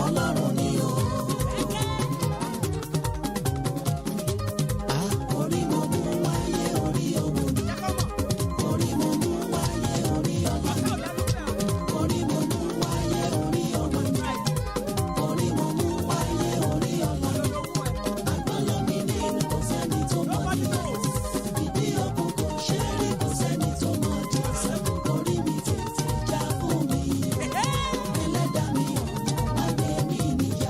Ọlọ́run ni o. Orí mo mú wáyé orí owó ni. Orí mo mú wáyé orí ọlá ni. Orí mo mú wáyé orí ọmọ ni. Orí mo mú wáyé orí ọlá ni. Àgbọ̀nlọ́ mi nínú kò sẹ́ni tó mọ̀ ní. Ìdí òkú kò ṣe rí kò sẹ́ni tó mọ̀ Jésù. Orí mi tètè já fún mi. Ẹlẹ́dàá mi ò má gbé mi níyà.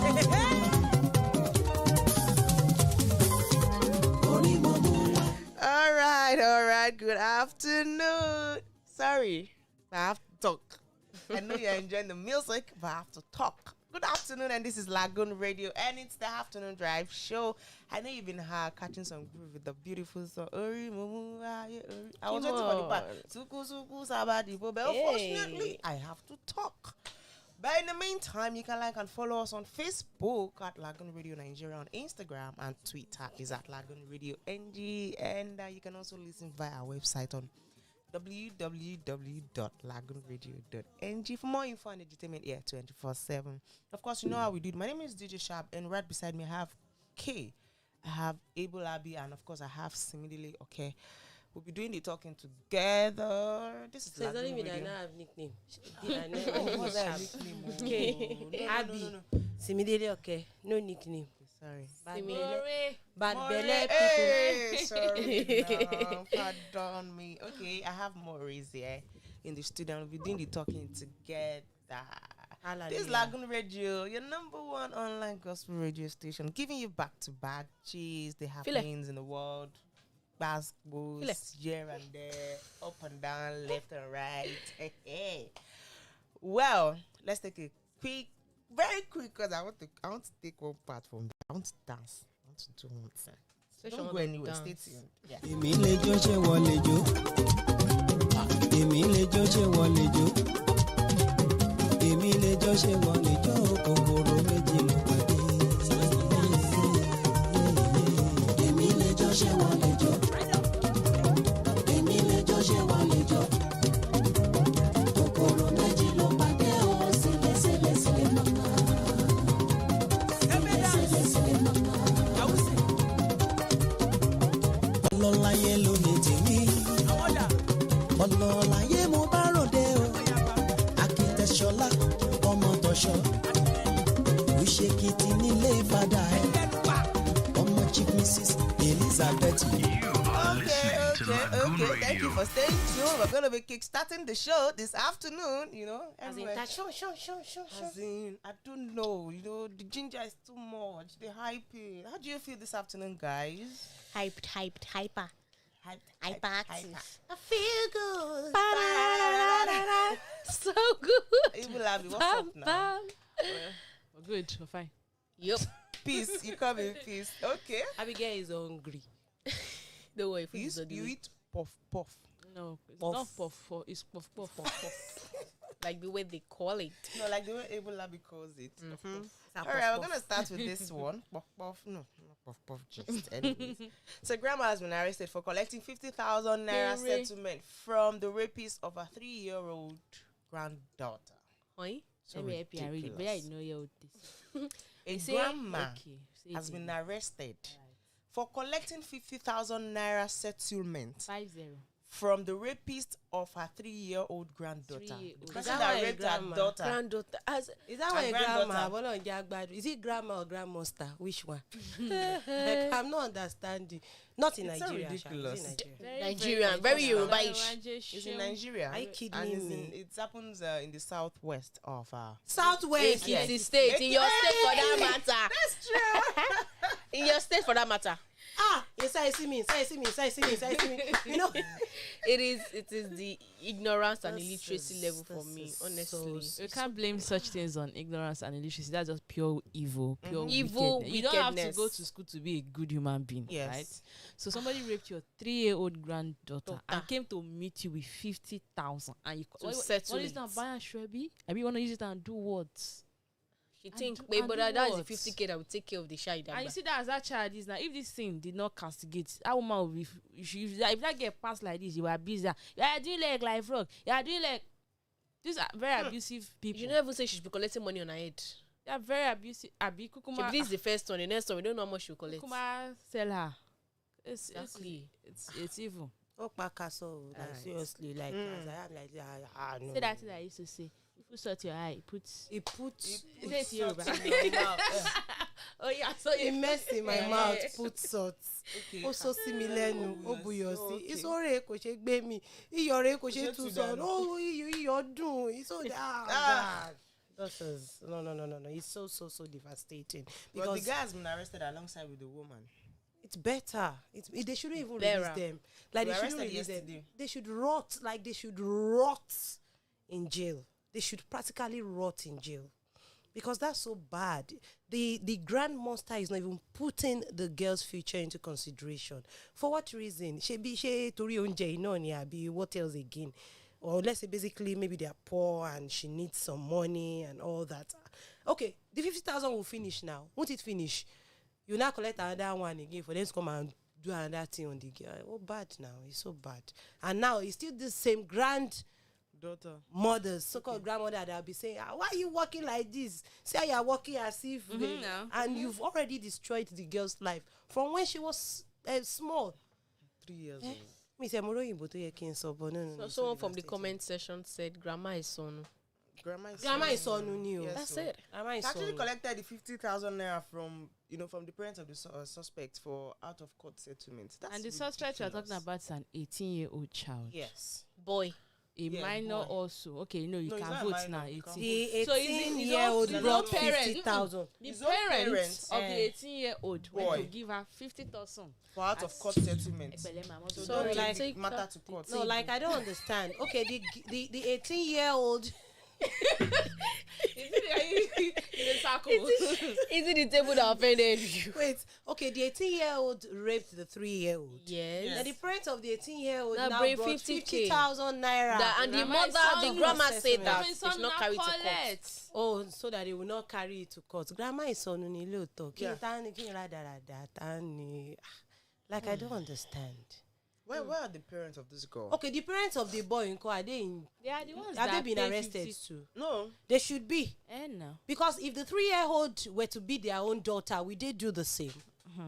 Orí mo mú wáyé. All right. Good afternoon. Sorry, I have to talk. I know you're enjoying the music, but I have to talk. Good afternoon, and this is Lagoon Radio, and it's the afternoon drive show. I know you've been catching some groove with the beautiful song. I was waiting for the part. Suku suku sabadipo, but unfortunately, I have to talk. But in the meantime, you can like and follow us on Facebook at Lagoon Radio Nigeria, on Instagram, and Twitter is at Lagoonradio.Ng, and you can also listen via our website on www.lagoonradio.ng for more info and entertainment here 24/7. Of course, you know how we do it. My name is DJ Sharp, and right beside me I have K, I have Abel Abi, and of course I have Simidile. Okay, we'll be doing the talking together. This is so Lagoon it doesn't mean I Radio. don't have nickname. What's that nickname? Okay. No. Simidele, okay. No nickname. Sorry. Bad belle people. Hey, sorry. No, pardon me. Okay, I have Maurice here in the studio. We'll be doing the talking together. This is Lagoon Radio, your number one online gospel radio station, giving you back to back. Jeez, they have happenings in the world. Basketballs here and there, up and down, left and right. Hey. Well, let's take a very quick, because I want to take one part from that. I want to dance. I want to do one thing. So don't go anywhere. Stay tuned. Yeah. Èmi lè jó ṣe wọlé jó. Èmi lè jó ṣe wọlé jó. Èmi lè jó ṣe wọlé jó. Kòkòrò méjì ló pàdé. Èmi lè jó ṣe wọlé jó. Èmi lè jó ṣe wọlé jó. Kòkòrò méjì ló pàdé. Ó sílẹ̀ sílẹ̀ sílẹ̀ mọ́nà. Sílẹ̀ sílẹ̀ mọ́nà. Ọlọ́láyé ló ní tèmi. Ọlọ́láyé mo bá ròde o. Akíntẹ́ṣọlá ọmọ tọ̀ṣọ́. Òṣèkìtì nílé fada ẹ̀. Ọmọ Chief Mrs. Elizabeth. Okay. Thank you for staying tuned. We're going to be kickstarting the show this afternoon, you know. As in that show. As in, I don't know, you know, the ginger is too much. The hype. How do you feel this afternoon, guys? Hyper. Hyperactive. I feel good. So good. What's up now? We're good. We're fine. Yep. Peace. You come in peace. Okay. Abigail is hungry. Don't worry. You eat puff. No, it's Puff. not puff. It's puff. Like the way they call it. No, like the way Ebola calls it. Mm-hmm. All right, we're going to start with this one. Puff. No, not puff. Just anyways. So grandma has been arrested for collecting 50,000 naira settlement from the rapist of a 3-year-old granddaughter. Oi? So Let me help you. I really, but I know you this. A grandma has been arrested for collecting 50,000 naira settlement 50. from the rapist of her 3-year-old granddaughter. The person Is that that why raped her daughter. Granddaughter. Is that why grandma? Is it grandma or grandmaster? Which one? Like, I'm not understanding. Not in It's so Nigeria. ridiculous. It's in Nigeria. Nigerian, very Yoruba-ish. It's in Nigeria. Are you kidding And me? it happens in the southwest of Southwest. Yes. It's the state. In your state for that matter. That's true. In your state for that matter. Yes, I see me. You know, it is the ignorance and illiteracy level for me, honestly. You can't blame such things on ignorance and illiteracy. That's just pure evil, Evil wickedness. You don't have to wickedness. go to school to be a good human being, Yes. right? So somebody raped your 3-year-old granddaughter and came to meet you with 50,000, and you settle what is it. that? Buy a shrubby? I mean, you want to use it and do what? You think, do but that's the what? 50K that will take care of the child. And you see that as that child is now, if this thing did not castigate, that woman will be, if that get passed like this, you are busy. You are doing like frog. You are doing like, these are very abusive people. You never say she should be collecting money on her head. They are very abusive. Abi Kukuma. This is the first one. The next one, we don't know how much you collect. Kukuma sell her. Exactly. It's evil. Oh, Pakaso, like Alright. seriously, like as I am like no. Say that thing I used to say. If you sort your eye, put. It puts Is it Yoruba? Oh yeah, so it mess in my mouth. Put salt. Okay. Also similar no. Oh, Oh buyosi. okay. It's already ko she gbe mi. Iyore ko she too so. Oh, you do. It's so God. This is no. It's so devastating But because the guy has been arrested alongside with the woman. it's better. They shouldn't even Better. release them. Like They they shouldn't arrested release them. yesterday. They should rot. Like they should rot in jail. They should practically rot in jail because that's so bad. The grand monster is not even putting the girl's future into consideration. For what reason? She tori onje no ni abi what else again? Or let's say basically maybe they are poor and she needs some money and all that. Okay, the 50,000 will finish now. Won't it finish? You now collect another one again for them to come and do another thing on the girl. Oh, bad now. It's so bad. And now it's still the same grandmothers, so-called grandmother that will be saying, why are you walking like this? Say you are walking as if, and you've already destroyed the girl's life from when she was small. 3 years old. Me say, "Moro yimbo to ye kin so, but no. So someone from the comment section said, "Grandma is son." Grandma Grandma is son new. Yes, That's so. it. Grandma is He actually son. collected the 50,000 naira from the parents of the suspect for out of court settlement. That's And the suspect we are talking ridiculous. about is an 18-year-old child. Yes. Boy. A Yeah, minor boy. also. Okay, you No, can he's not a vote minor, now. you can 18. The So is it- 18-year-old his own brought parents- 50,000. The His own parents parents, of the 18-year-old went Boy. to give her 50,000. For out of court settlement. So Sorry, don't like- take the matter to court. No, like I don't understand. Okay, the 18-year-old. Is it the table that offended you? Wait. Okay, the 18-year-old raped the 3-year-old. Yes. Now the parents of the 18-year-old Now now bring brought 50K. 50,000 naira. And the Grandma mother, is the son. grandma Assessment. said that they should not carry to court. Oh, so that they will not carry it to court. Grandma is on Unilo talk. Yeah. Like I don't understand. Where are the parents of this girl? Okay, the parents of the boy in court, are they in? They are the ones Have that they been pay arrested 50. too? No. They should be. No. Because if the 3-year-old were to be their own daughter, would they do the same?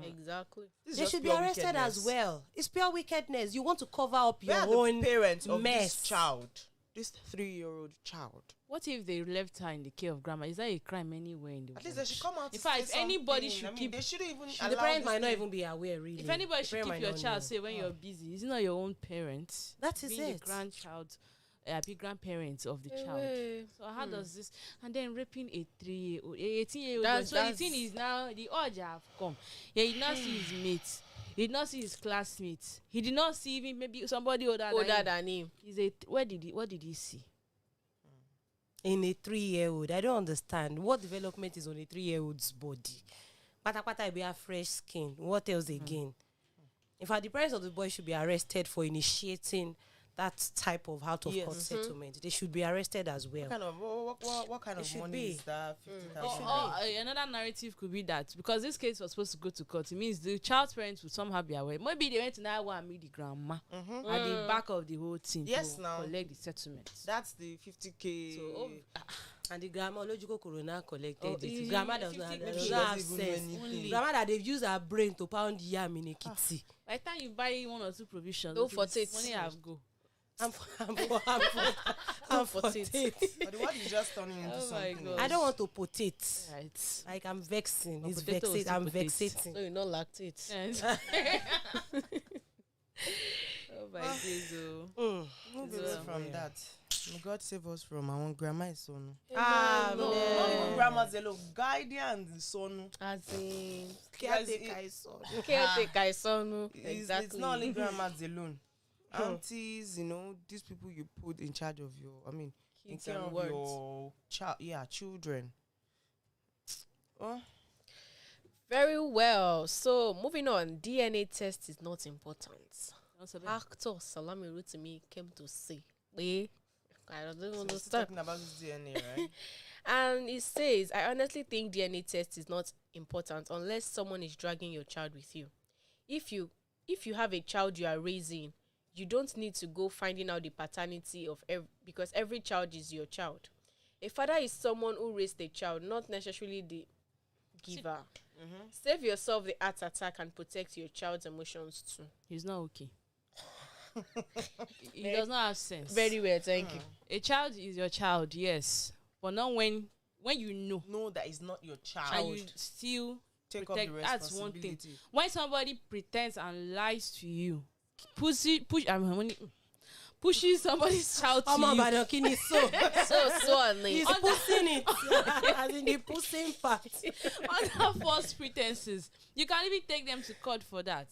Exactly. This is They just should be pure arrested wickedness. as well. It's pure wickedness. You want to cover up Where your are the own parents of mess. this child? This 3-year-old child. What if they left her in the care of grandma? Is that a crime anywhere in the world? At least they should come out. In to fact, say if anybody something. should I mean, keep- they shouldn't even. The allow parents this might not thing. even be aware, really. If anybody The should parent keep might your not child know. safe when you're busy, it's not your own parent. That is being it. the grandchild, be grandparents of the child. Away. So how does this? And then raping a 3-year-old, a 18-year-old. That's- So the that's- thing is now the urge have come. Yeah, he did not see his mates. He did not see his classmates. He did not see even maybe somebody older Than him. He's what did he see? In a 3-year-old, I don't understand what development is on a 3-year-old's body. Pata be a fresh skin. What else again? In fact, the parents of the boy should be arrested for initiating that type of out of court settlement. They should be arrested as well. What kind It of should money be. is that? 50,000. Or another narrative could be that because this case was supposed to go to court, it means the child's parents would somehow be aware. Maybe they went to now and meet the grandma at the back of the whole thing Yes, to now. collect the settlement. That's the 50K. So, And the grandma, logical corona collected Oh, it. easy. Grandma does 50 not She have doesn't even sense. know anything. Grandma that they've used her brain to pound yam in a kitty. by the time you buy one or two provisions, Don't for it. money have go. I'm for it. But the word is just turning into Oh my something. God. I don't want to put it. Right. Like I'm vexing. But It's potato is vexing. still I'm potato. vexating. So you not lactate. Oh my days, oh. Move So, away from that. May God save us from our own grandma is son. Ah, No, man. not even grandma's alone. Guardian son. As in Caretaker is son. caretaker is son. It's Exactly. not only grandmas alone. Aunties, these people you put in charge of your, in Kids care and of words. your children. Oh, Very well. So moving on, DNA test is not important. Actor Salami Rotimi came to say, I don't so we're understand. still talking about this DNA, right? And it says, I honestly think DNA test is not important unless someone is dragging your child with you. If you have a child you are raising, you don't need to go finding out the paternity of because every child is your child. A father is someone who raised a child, not necessarily the giver. Save yourself the heart attack and protect your child's emotions too. He's not okay. He does not have sense. Very well, thank you. A child is your child, yes, but not when you know that is not your and child. you still Take up the protect. That's one thing. responsibility. When somebody pretends and lies to you, pushing somebody's child to Oh my you. God, okay, so He's he's pushing it, as in the pushing part. Under false pretenses, you can even take them to court for that.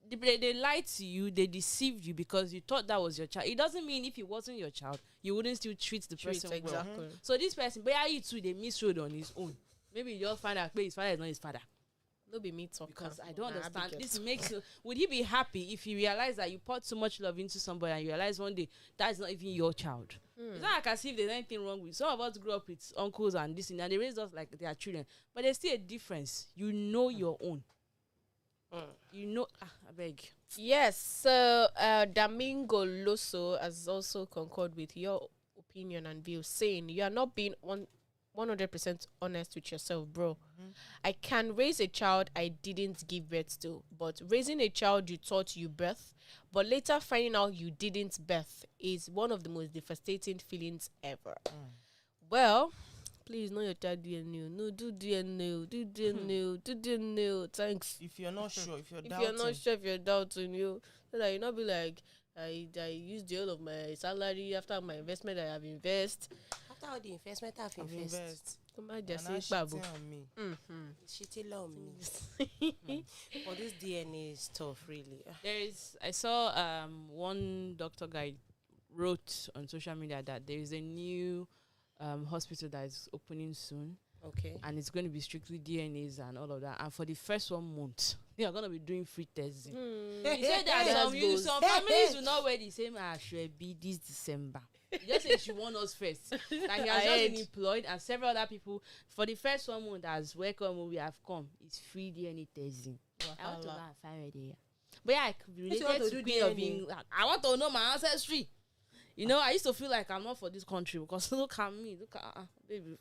They lied to you, they deceived you because you thought that was your child. It doesn't mean if it wasn't your child, you wouldn't still treat the person well. exactly. So this person, but you too, they misrode on his own. Maybe you just find out his father is not his father. No be me talk. Because I don't understand. This makes you. Would he be happy if he realized that you poured so much love into somebody and you realize one day that's not even your child? It's not like as if there's anything wrong with. Some of us grew up with uncles and this and they raised us like they are children, but there's still a difference. You know your own. You know. I beg. Yes. So Domingo Loso has also concurred with your opinion and view, saying you are not being 100% honest with yourself, bro. I can raise a child I didn't give birth to, but raising a child you thought you birthed, but later finding out you didn't birth is one of the most devastating feelings ever. Well, please know your child DNA. No, do DNA. Do DNA. Do DNA. Thanks. If you're not sure, if you're If doubting, you're not sure, if you're doubting, you so that you not be like, I used the whole of my salary after my investment I have invest. After all the investment I've I've invested, invest. Come on, And just now say shitting babo. on me. it's shitty on me. But this DNA stuff, really. I saw one doctor guy wrote on social media that there is a new hospital that is opening soon. Okay. And it's going to be strictly DNAs and all of that. And for the first 1 month, they are going to be doing free testing. He said that some families will not wear the same be this December. He just said she won us first. Like he has just been employed and several other people. For the first 1 month, as welcome we have come, it's free DNA testing. I want to learn and find where they are. But yeah, related to Queen of England, I want to know my ancestry. You know, I used to feel like I'm not for this country because look at me, look at baby,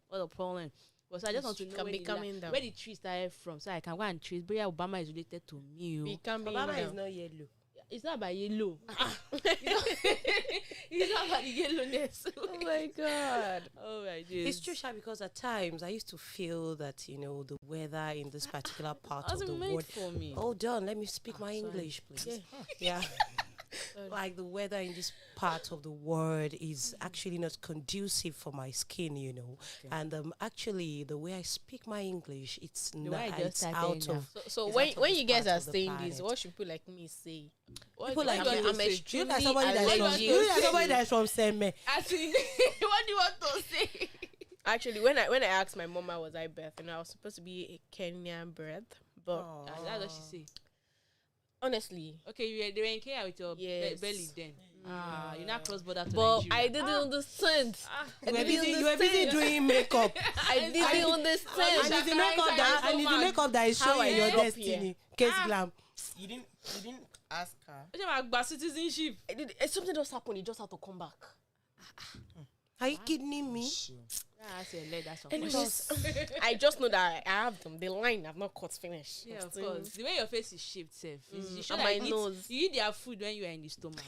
what a problem. But so I just want to know where the tree started from, so I can go and trace. But yeah, Obama is related to me. Obama is not yellow. It's not by yellow. It's not by the yellowness. Oh my God. Oh my God. It's true, Sha, because at times I used to feel that, the weather in this particular part of the world. For me. Hold on, let me speak my English, please. Yeah. Like the weather in this part of the world is actually not conducive for my skin, Okay. And actually, the way I speak my English, it's not out of. So when you guys are saying this, what should people like me say? People like I'm extremely somebody that's from Seme. Actually, what do you want to say? Actually, when I asked my mama was I birth, and I was supposed to be a Kenyan birth, but that's what she said. Honestly, okay, they were in Kenya with your belly then. You're not cross border to but Nigeria. I didn't understand. You were busy doing makeup. I didn't understand. And it's the makeup that is showing your destiny. Case glam. You didn't ask her. About citizenship. Something just happened. You just had to come back. Are you kidding me? Anyways, I just know that I have them. The line I've not cut finish. Yeah, of course. The way your face is shaped, safe. You should and my nose. You eat their food when you are in the stomach.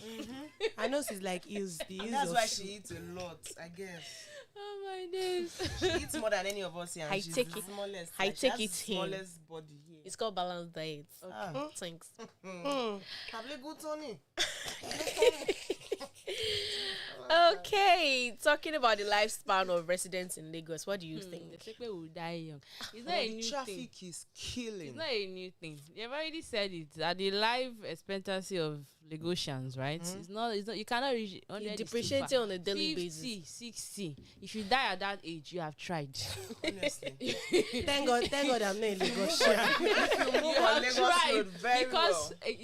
My nose is like is the And that's why she eats a lot, I guess. Oh my days. She eats more than any of us here. And I she's take the it. smallest. I Like, she take has it the in. smallest body here. It's called balanced diet. Thanks. Probably good, Tony. Okay, talking about the lifespan of residents in Lagos, what do you think? The people will die young. It's not a new thing. Traffic is killing. It's not a new thing. They've already said it. That the life expectancy of Lagosians, right? It's not. You cannot reach. It's depreciating on a daily 50, basis. 60. If you die at that age, you have tried. Honestly. Thank God I'm not in Lagos. You have tried very because well.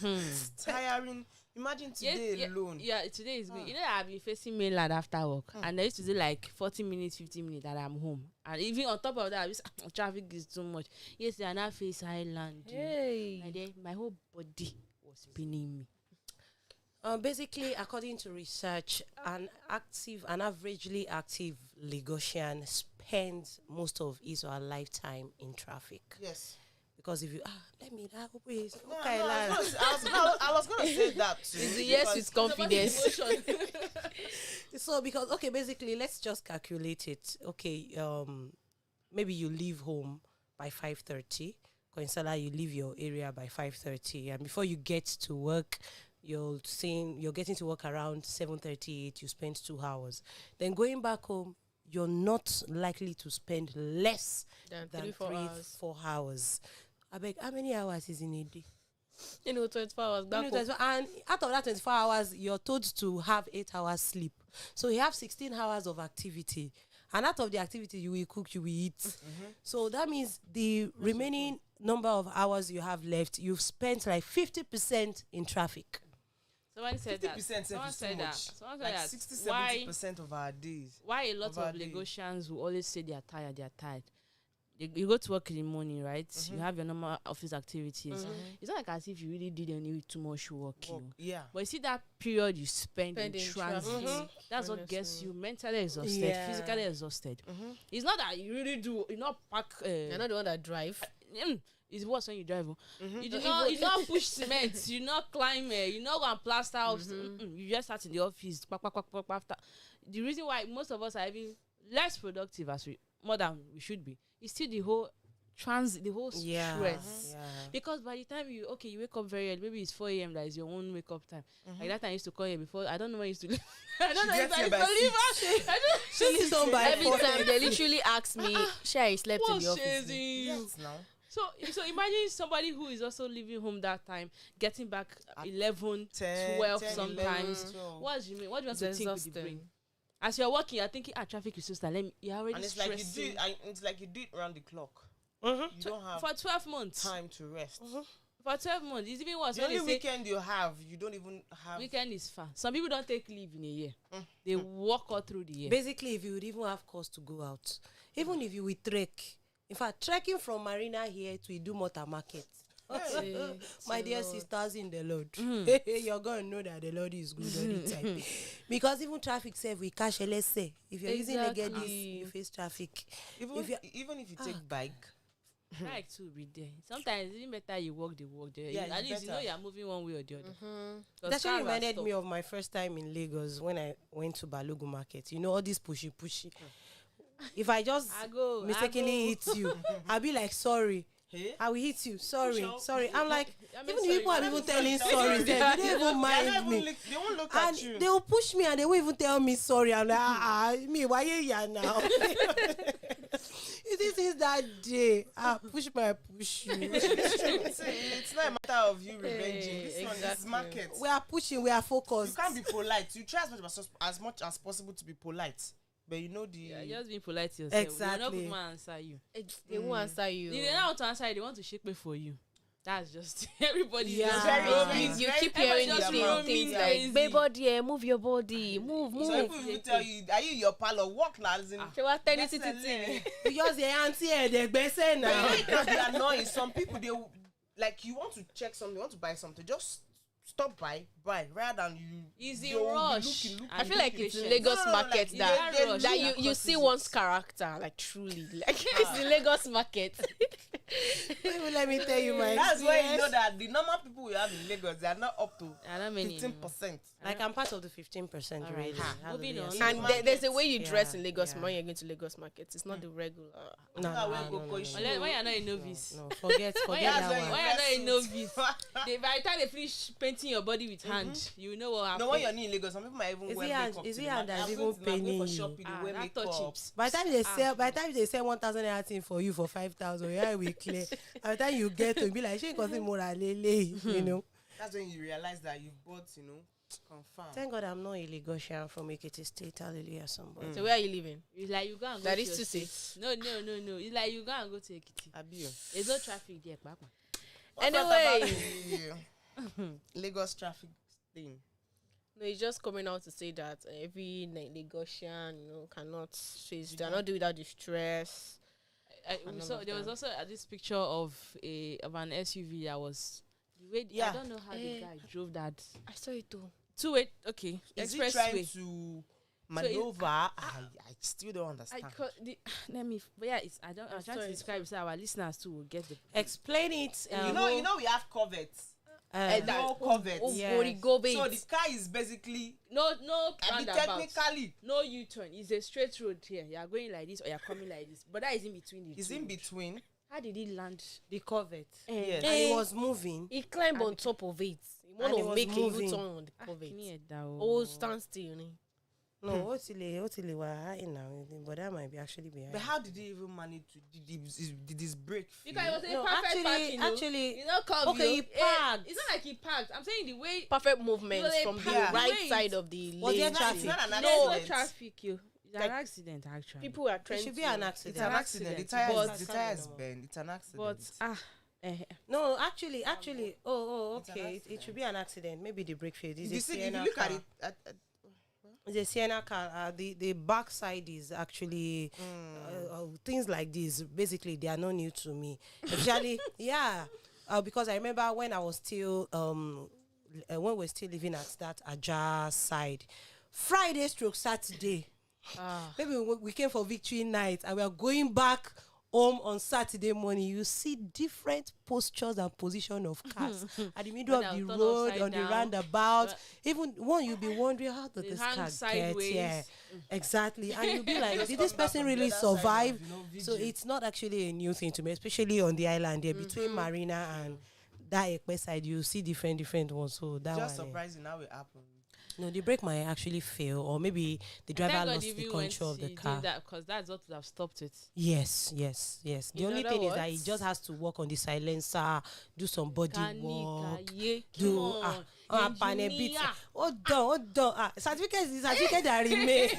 it's Tiring. Imagine today alone. Yeah, today is good. You know, I've been facing mainland after work, and I used to do like 40 minutes, 50 minutes that I'm home. And even on top of that, traffic is too much. Yes, I now face Island. Hey. And then my whole body was spinning me. Basically, according to research, an averagely active Lagosian spends most of his or her lifetime in traffic. Yes. Because if you let me that way, No, okay, no, la- I was gonna say that too. It's a yes with confidence. So because basically let's just calculate it. Okay, maybe you leave home by 5:30. Coinsala, you leave your area by 5:30, and before you get to work, you're getting to work around 7:38. You spend 2 hours. Then going back home, you're not likely to spend less Than than 3-4 hours. 4 hours. I beg, how many hours is in a day? 24 hours back home. 24 and out of that 24 hours, you're told to have 8 hours sleep. So you have 16 hours of activity. And out of the activity, you will cook, you will eat. So that means the remaining number of hours you have left, you've spent like 50% in traffic. Someone said that. 50% Someone is too said that. much. Someone said Like that. 60-70% of our days. Why a lot Of our of day. Lagosians will always say they are tired, You go to work in the morning, right? You have your normal office activities. It's not like as if you really did any too much work. You know? Yeah. But you see that period you spend in Spend in transit, traffic. that's what gets Honestly. you mentally exhausted, Yeah. physically exhausted. It's not that you really do, you not pack. You're not the one that drive. It's worse when you drive. You do not, you not push cement, you not climb, you not go and plaster up. You just start in the office. After. The reason why most of us are even less productive more than we should be, is still the whole stress. Yeah. Because by the time you wake up very early, maybe it's 4 a.m. that is your own wake up time. Like that time I used to call you before. I don't know when I used to leave. I don't know if I used to leave. She leaves home by Every 4. time they literally ask me, Shay, I slept in What's the office. chasing you? Yes, now. So imagine somebody who is also leaving home that time, getting back at 11, 10, 12 10, sometimes. 11, 12. What do you want to think with the Exhausting. brain? As you're working, you're thinking, traffic is so slow. You're already And it's like stressing. it's like you do it around the clock. You don't have For 12 months. time to rest. For 12 months. It's even worse The when only they say weekend you have, you don't even have. weekend is far. Some people don't take leave in a year. They walk all through the year. Basically, if you would even have cause to go out, even if you will trek, in fact, trekking from Marina here to Idumota Market, my dear sisters in the Lord, you're going to know that the Lord is good all the time. Because even traffic safe, we catch let's say, if you're using the get this, you face traffic. Even if you take bike, Like to be there. Sometimes it's even better you walk there. Yeah, At it's least you know better. you're moving one way or the other. 'Cause That actually cars are reminded stopped. me of my first time in Lagos when I went to Balogun Market. You know, all this pushy. If I just mistakenly hit you, I'll be like, sorry. hey, I will hit you. Sorry. Push out. I'm like, I mean, even sorry, people are let even me telling tell you. sorry. They don't even they're not mind even me. they won't look And at you. they will push me and they won't even tell me sorry. I'm like, me, why you here now? This is that day. Push you. It's not a matter of you revenging. This one is exactly. market. We are pushing, we are You focused. can't be polite. You try as much as possible to be polite, but you know the. Yeah, just being polite to yourself. Exactly. They're not going to answer you. They won't answer you. If they don't want to answer you, they want to shake me for you. That's just everybody. Yeah. Just Very roaming. easy. You keep Everybody hearing the just same roaming things crazy. like, babe, body, move your body, move. So people will tell you, are you in your parlor? Walk now. As in, She was telling Yes, it. Because the auntie and the gbese now. it can be annoying. Some people like you want to check something, you want to buy something, just stop buy rather than you. Easy they will be rush. looking. I feel like it's Patient. Lagos No, market like, that they rush. that look you at see it. one's character, like truly, like it's the Lagos market. Even let me tell you my That's why you experience. know that the normal people we have in Lagos, they are not up to I don't mean 15%. Like I'm part of the 15%, Alright. really. Moving Hallelujah. on. And there's a way you dress Yeah, in Lagos yeah. when you're going to Lagos market. It's not the regular. No, Now no, when no, go no, Koishi. no, When you're not a novice. no, forget When that That's when one. When you you're not a wear novice, suits. by the time they finish painting your body with hand, you know what happened. No, when you're new in Lagos, some people might even Is wear it hand- makeup. is to it the hand market. that's I'm even going to- I'm going paining for you? shopping, they wear that makeup. touches. By the time they sell 1,000 naira thing for you for 5,000, yeah, we clear. By the time you get to be like, she costing more than lele, you know. That's when you realize that you've bought, confirm. Thank God I'm not a Lagosian from Ekiti State. Hallelujah, somebody. So where are you living? It's like you go and go That to is your to say. state. No. It's like you go and go to Ekiti. Abio. There's no traffic there, Papa. Anyway. Lagos traffic thing. No, he's just coming out to say that every Lagosian, cannot face. They're not doing without the stress. We saw there was also this picture of an SUV that was the way. Yeah. I don't know how the guy drove that. I saw it too. 2-way, okay. Is he trying Expressway. to maneuver? I still don't understand. Let me. But yeah, it's. I'm trying to sorry, describe it so our listeners too will get the. Explain it. you know, we have coverts. No coverts. Yes. So the car is basically, No I mean, roundabout. technically, No U-turn. It's a straight road here. You are going like this or you are coming like this. But that is in between the is two. in between. How did he land? The covert. Yes. And he was moving. He climbed on top of it. He want And he to was make a moving. U-turn on the covert. Oh, Oh, stand still. No, Otile were high now, but that might be actually behind. But how did he even manage to? Did his brake fail? Because it was a No, perfect parking. actually, you know, curve. okay, he parked. It's not like he parked. I'm saying the way. Perfect movement Well, they from the park- right wait. side of the Was there lane. traffic? It's not an There's no accident. traffic. It's Like, an accident actually. People are It trying should be to- an It's accident. an accident. The But- tire is bent. It's an accident. But No, actually, oh, It's an okay. It accident. should be an accident. Maybe the brake failed. It's you a see, if Sienna you look car. at it, It's a Sienna car. The back side is actually things like this. Basically, they are not new to me. Actually, yeah. Because I remember when I was still when we're still living at that Aja side, Friday stroke Saturday. Maybe we came for victory night and we are going back home on Saturday morning. You see different postures and position of cars at the middle When of the they'll turn road, upside on the down. roundabout. But- Even one, you'll be wondering how does They this hang car get sideways. here? Exactly, and you'll be like, Just did this come back person from the really other side of, survive? vigil. So it's not actually a new thing to me, especially on the island there between Marina and that Ekpe side. You see different ones. So that just one, surprising how it happened. no, the brake might actually fail, or maybe the driver Thank God lost if the you went control of the to do car. that, because that's what would have stopped it. Yes. The In only other thing is that he words- just has to work on the silencer, do some body work, Olumakaiye, do panel beat. engineer. Hold on. Certificate that remain.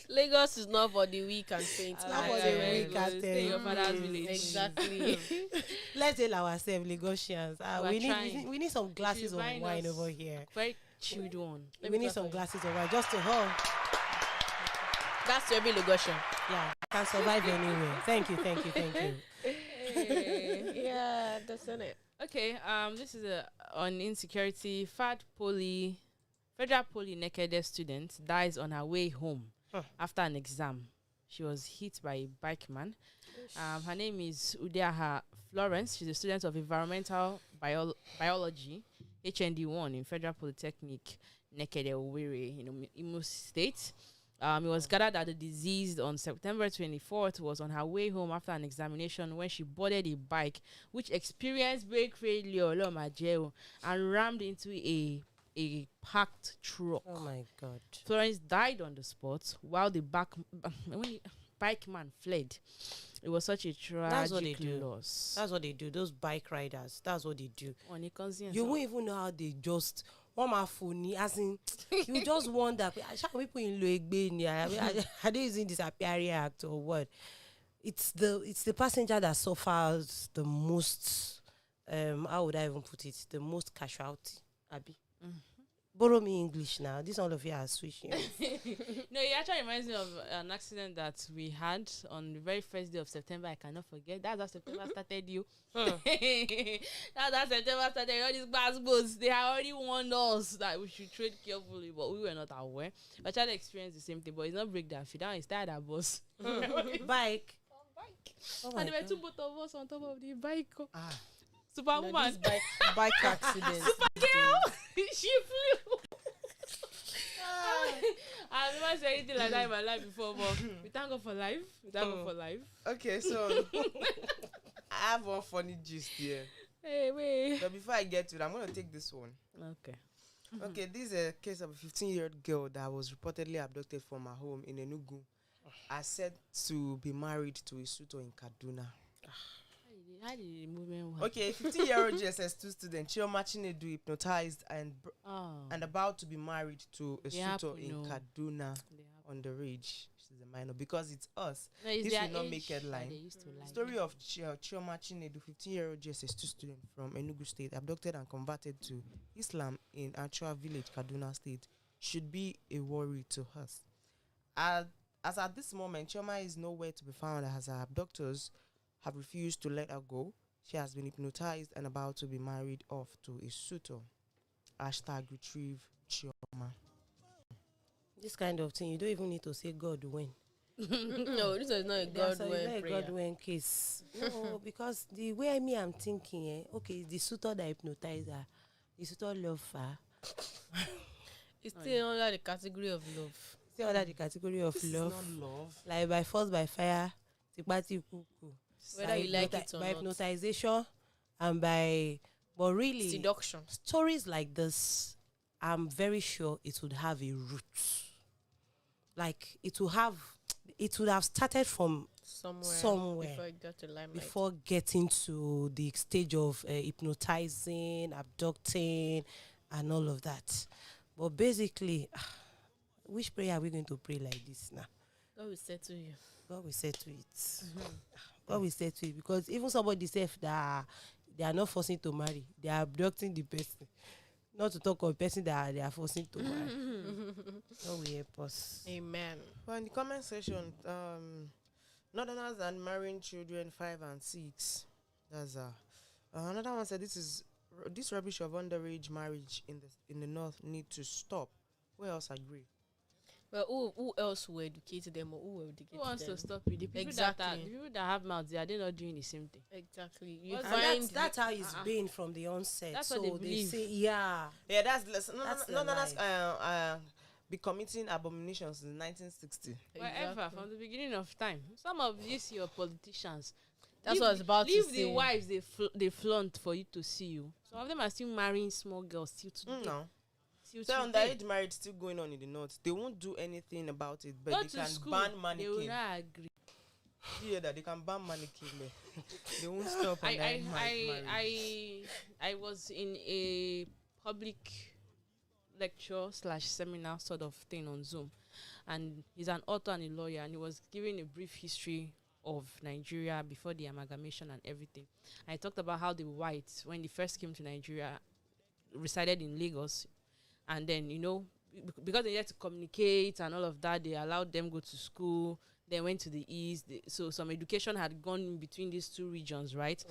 Lagos is not for the weak and faint. not for the hearted. weak and Stay in your father's faint. village. Exactly. Let's tell ourselves Lagosians. We're We trying. need some glasses of buying wine us- over here. Very chilled one. Let We me need clap some for you. glasses of wine just to hold. That's to every Lagosian. Yeah, can survive anywhere. Thank you. Yeah, that's it. Okay, this is on insecurity. Federal Poly naked student dies on her way home after an exam. She was hit by a bike man. Her name is Udiaha Florence. She's a student of environmental biology, HND1 in Federal Polytechnic, Nekede Owerri, in Imo State. It was gathered that the deceased on September 24th was on her way home after an examination when she boarded a bike which experienced brake failure and rammed into a parked truck. Oh my God. Florence died on the spot while the bike man fled. It was such a That's what they tragic do. loss. That's what they do. Those bike riders. That's what they do. On a conscience. You won't even know how they just one my phone as in you just wonder people in Loegbe are they using disappearing act or what? It's the passenger that suffers the most. How would I even put it? The most casualty. Abby. Borrow me English now. This all of you are switching. No, it actually reminds me of an accident that we had on the very first day of September. I cannot forget. That's how September started you. That's how September started. All these bad boats, they had already warned us that we should trade carefully, but we were not aware. I tried to experience the same thing, but it's not break that. Down, it's tired at bus. Bike. Oh my And there were God. two both of us on top of the bike. Ah. Superwoman. Bike accidents. Girl, she flew. I've never said anything like that in my life before, but we thank God for life. We thank God for life. Okay, so I have one funny gist here. Hey, wait. But before I get to it, I'm going to take this one. Okay. Okay, this is a case of a 15-year-old girl that was reportedly abducted from her home in Enugu. Are said to be married to a suitor in Kaduna. How did the movement work? Okay, 15-year-old GSS2 student Chioma Chinedu hypnotized and about to be married to a They suitor happen, in no. Kaduna on the ridge. She's a minor because it's us. No, it's This their will not age make headline. that they used to like. Story of Chioma Chinedu, 15-year-old GSS2 student from Enugu State, abducted and converted to Islam in Achua village, Kaduna State, should be a worry to us. As at this moment, Chioma is nowhere to be found as her abductors have refused to let her go. She has been hypnotized and about to be married off to a suitor. #retrieve Chioma. This kind of thing, you don't even need to say God when. No, this is not a God when prayer. God when case. No, because the way I'm thinking, okay, the suitor that hypnotizer, the suitor lover. It's still under the category of love. Still under the category of This love. is not love. Like by force, by fire, tipati kuku. Whether you like it or by not. hypnotization and but really, Seduction. stories like this, I'm very sure it would have a root. Like it would have started from somewhere before it got to limelight. before getting to the stage of hypnotizing, abducting, and all of that. But basically, which prayer are we going to pray like this now? God will say to you. God will say to it. God will say to it, because even somebody said that they are not forcing to marry, they are abducting the person. Not to talk of the person that they are forcing to marry. God will help us. Amen. Well, in the comment section, Northerners and marrying children 5 and 6. That's another one said this rubbish of underage marriage in the north need to stop. Who else agree? Well, who else will educate them, or who will educate them? Who wants to stop it? The people Exactly. the people that have mouths, they are they not doing the same thing. Exactly. You What's And find that's how it's been from the onset. That's so what they believe. say, yeah. Yeah, that's That's the Northerners be committing abominations in 1960. Wherever, Exactly. from the beginning of time. Some of these your politicians, That's what I was about to leave say. the wives they flaunt for you to see you. Some of them are still marrying small girls till today. No. Till So today. underage marriage still going on in the north. They won't do anything about it, but Go they to can school, ban they will mannequin. not agree. Yeah, that they can ban mannequin. They won't stop underage marriage. I was in a public lecture / seminar sort of thing on Zoom, and he's an author and a lawyer, and he was giving a brief history of Nigeria before the amalgamation and everything. I talked about how the whites, when they first came to Nigeria, resided in Lagos, and then because they had to communicate and all of that, they allowed them go to school. They went to the east, so some education had gone in between these two regions, right?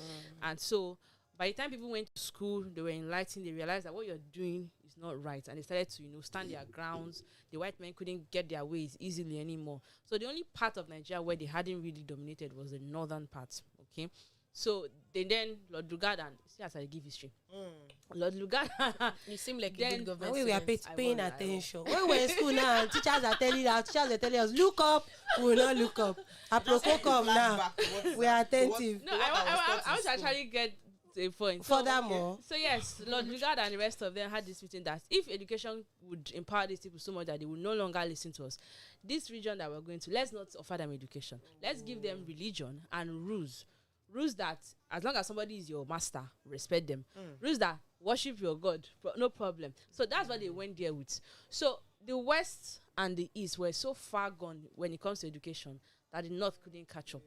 And so by the time people went to school, they were enlightened. They realized that what you're doing is not right, and they started to stand their grounds. The white men couldn't get their ways easily anymore. So the only part of Nigeria where they hadn't really dominated was the northern part. Okay, so then Lord Lugard, see as I give history. Lord Lugard, You seem like a Then- good government. And we are student. paying I attention. When we're in school now, teachers are telling us, look up. We will not look up. Apropos come now. We are attentive. no, I was actually get a point. Furthermore, So yes, Lord Lugard and the rest of them had this meeting that if education would empower these people so much that they would no longer listen to us, this region that we're going to, let's not offer them education. Let's give them religion and rules. Rules that, as long as somebody is your master, respect them. Rules that worship your God, no problem. So that's what they went there with. So the West and the East were so far gone when it comes to education that the North couldn't catch up.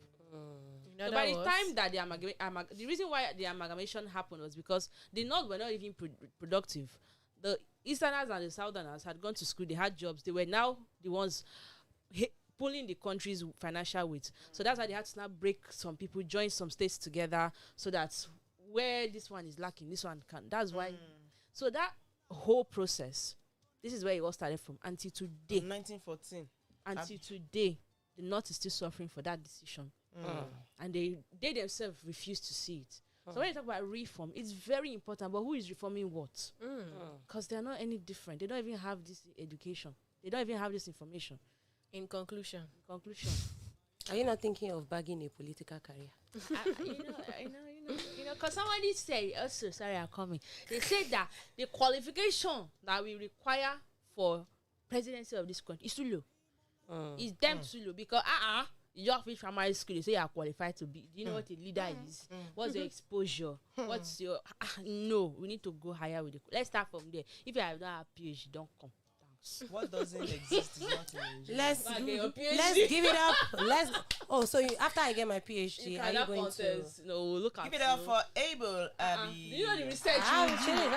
So by the time that the reason why the amalgamation happened was because the North were not even productive. The Easterners and the Southerners had gone to school, they had jobs, they were now the ones pulling the country's financial weight. So that's why they had to now break some people, join some states together, so that where this one is lacking, this one can. That's why. So that whole process, this is where it all started from. Until today, 1914. until today, the North is still suffering for that decision. And they themselves refuse to see it. So when you talk about reform, it's very important. But who is reforming what? Because they're not any different. They don't even have this education. They don't even have this information. In conclusion, are you not thinking of bagging a political career? Because somebody say, also, sorry, I'm coming. They said that the qualification that we require for presidency of this country is too low. It's them too low because you just finish primary school, they say you are qualified to be. Do you know what a leader is? What's your exposure? What's your no? We need to go higher with it. Let's start from there. If you have not a PhD, don't come. What doesn't exist is not in Nigeria. Let's give it up. So after I get my PhD, are you going to? No, look at Give it up for Abel Abby. Do you know the research? I'm you do? chilling.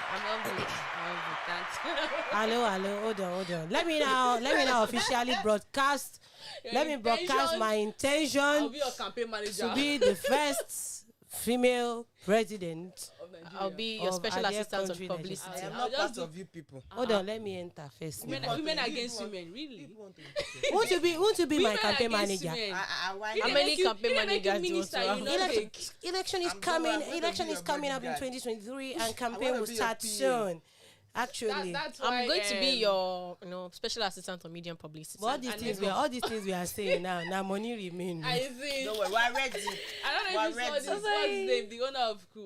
I'm not Hello, hold on. Let me now officially broadcast. Let me broadcast my I'll intention be your campaign manager. to be the first female president I'll be your Of special Ade assistant on country publicity. I am I'll not just part do- of you people. Hold on, let me enter first. Women against women, really? Won't you be my Women campaign against manager? women. Why How not? many campaign managers do you want minister, to you have? know, Election is I'm coming. gonna be Election is your coming up in bodyguard. 2023, and I campaign wanna will be your start PA. soon. Actually, that's why, I'm going to be your, special assistant on media and publicity. but all these things we are saying now money remain. I think. Don't worry, we're ready. I don't know if you We're saw ready. this. What's his name? The owner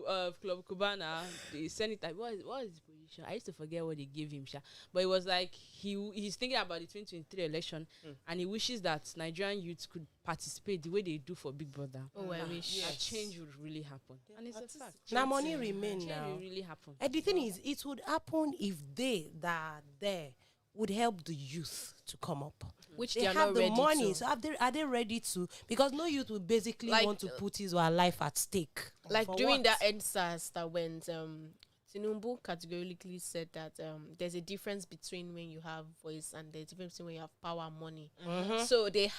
of Club Cubana, the senator. What is his position? I used to forget what they gave him, but it was like he's thinking about the 2023 election, and he wishes that Nigerian youths could participate the way they do for Big Brother. Oh, I wish. Yes. A change would really happen, and it's a fact. Now money remain Change now. will really happen. And the thing is, it would happen if they that are there would help the youth to come up. Which They they are have not the ready money, to. so are they ready to? Because no youth would basically Like, want to put his or her life at stake. Like For during what? that EndSARS that went, Tinubu categorically said that there's a difference between when you have voice and there's a difference between when you have power and money. So they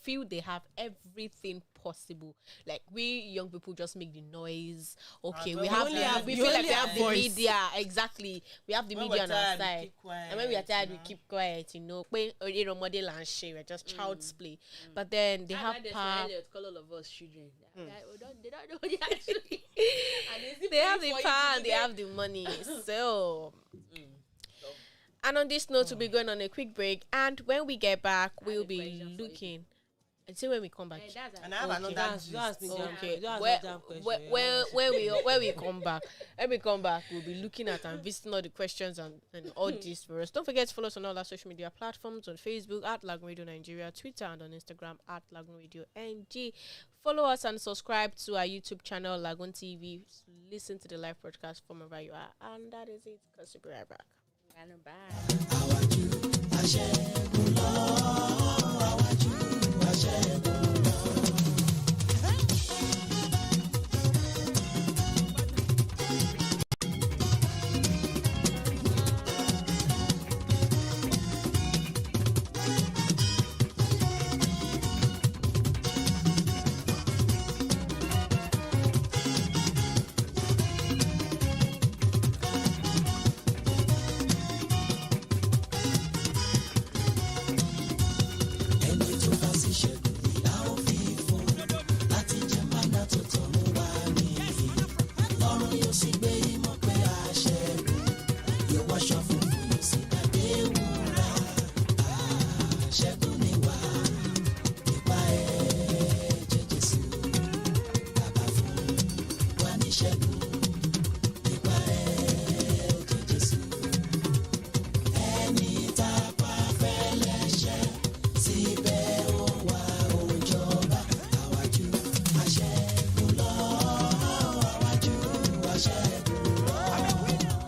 feel they have everything possible. Like we young people just make the noise. Okay, we well, have we we only feel have- like you we only have have the voice. media. Exactly. We have the When media we're on our tired, we side. keep quiet, And when we are tired, we know. keep quiet, we're just child's play. But then they have power. Call all of us children. They don't know they actually. They have the power and they have the money. So, and on this note, we'll be going on a quick break. And when we get back, we'll be looking. Until when we come back. And I have Okay. another That's gist. me. Okay. That's Where, a damn question, where we come back, when we come back, we'll be looking at and visiting all the questions and all this for us. Don't forget to follow us on all our social media platforms, on Facebook at Lagoon Radio Nigeria, Twitter, and on Instagram at Lagoonradio.Ng. Follow us and subscribe to our YouTube channel, LagoonTV. Listen to the live broadcast from wherever you are. And that is it, because we'll be right back. Bye.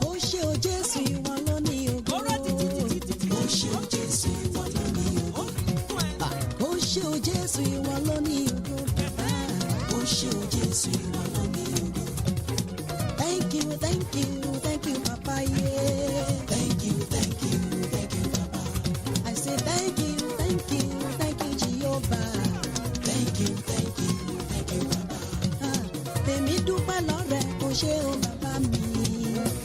Ó ṣé o Jésù ìwọ ló ní ògo. Ó ṣé o Jésù ìwọ ló ní ògo. Ó ṣé o Jésù ìwọ ló ní ògo. Ó ṣé o Jésù ìwọ ló ní ògo. Thank you, thank you, thank you, Papa. Yeah. Thank you, thank you, thank you, Papa. I say thank you, thank you, thank you, Jehovah. Thank you, thank you, thank you, Papa. Tèmi dúpẹ́ lọ́rẹ̀ kò ṣe o bàbá mi.